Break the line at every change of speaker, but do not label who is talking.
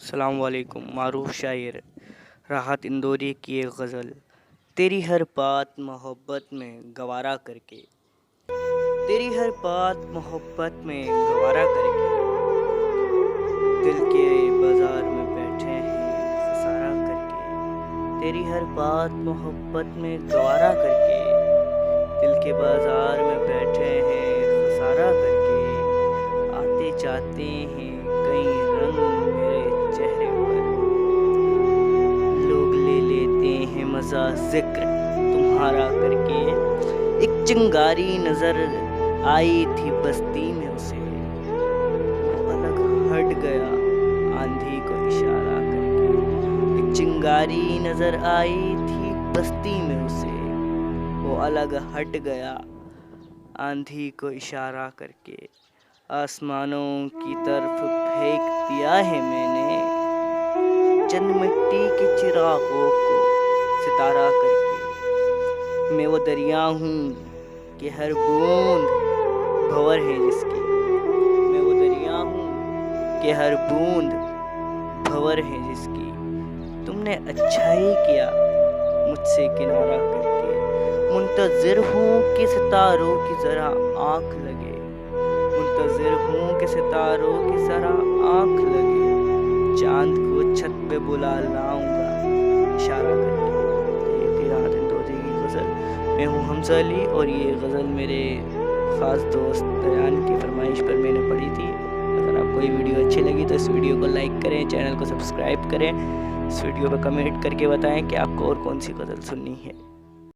السلام علیکم۔ معروف شاعر راحت اندوری کی ایک غزل۔ تیری ہر بات محبت میں گوارا کر کے، تیری ہر بات محبت میں گوارا کر کے، دل کے بازار میں بیٹھے ہیں خسارہ کر کے، تیری ہر بات محبت میں گوارا کر کے، دل کے بازار میں بیٹھے ہیں خسارہ کر کے، آتے جاتے ہیں کئی رنگ میرے چہرے پر، لوگ لے لیتے ہیں مزہ ذکر تمہارا کر کے، ایک چنگاری نظر آئی تھی بستی میں اسے، وہ الگ ہٹ گیا آندھی کو اشارہ کر کے، ایک چنگاری نظر آئی تھی بستی میں اسے، وہ الگ ہٹ گیا آندھی کو اشارہ کر کے، آسمانوں کی طرف پھینک دیا ہے میں نے چند مٹی کے چراغوں کو ستارہ کر کے، میں وہ دریا ہوں کہ ہر بوند بھنور ہے جس کی، میں وہ دریا ہوں کہ ہر بوند بھنور ہے جس کی، تم نے اچھا ہی کیا مجھ سے کنارہ کر کے، منتظر ہوں کہ ستاروں کی ذرا آنکھ لگے، منتظر ہوں کہ ستاروں کی ذرا آنکھ لگے، چاند کو چھت پہ بلا لاؤں گا اشارہ کر کے۔ یہ تھی راحت اندوری کی غزل۔ میں ہوں حمزہ علی اور یہ غزل میرے خاص دوست دیان کی فرمائش پر میں نے پڑھی تھی۔ اگر آپ کو یہ ویڈیو اچھی لگی تو اس ویڈیو کو لائک کریں، چینل کو سبسکرائب کریں، اس ویڈیو پہ کمنٹ کر کے بتائیں کہ آپ کو اور کون سی غزل سننی ہے۔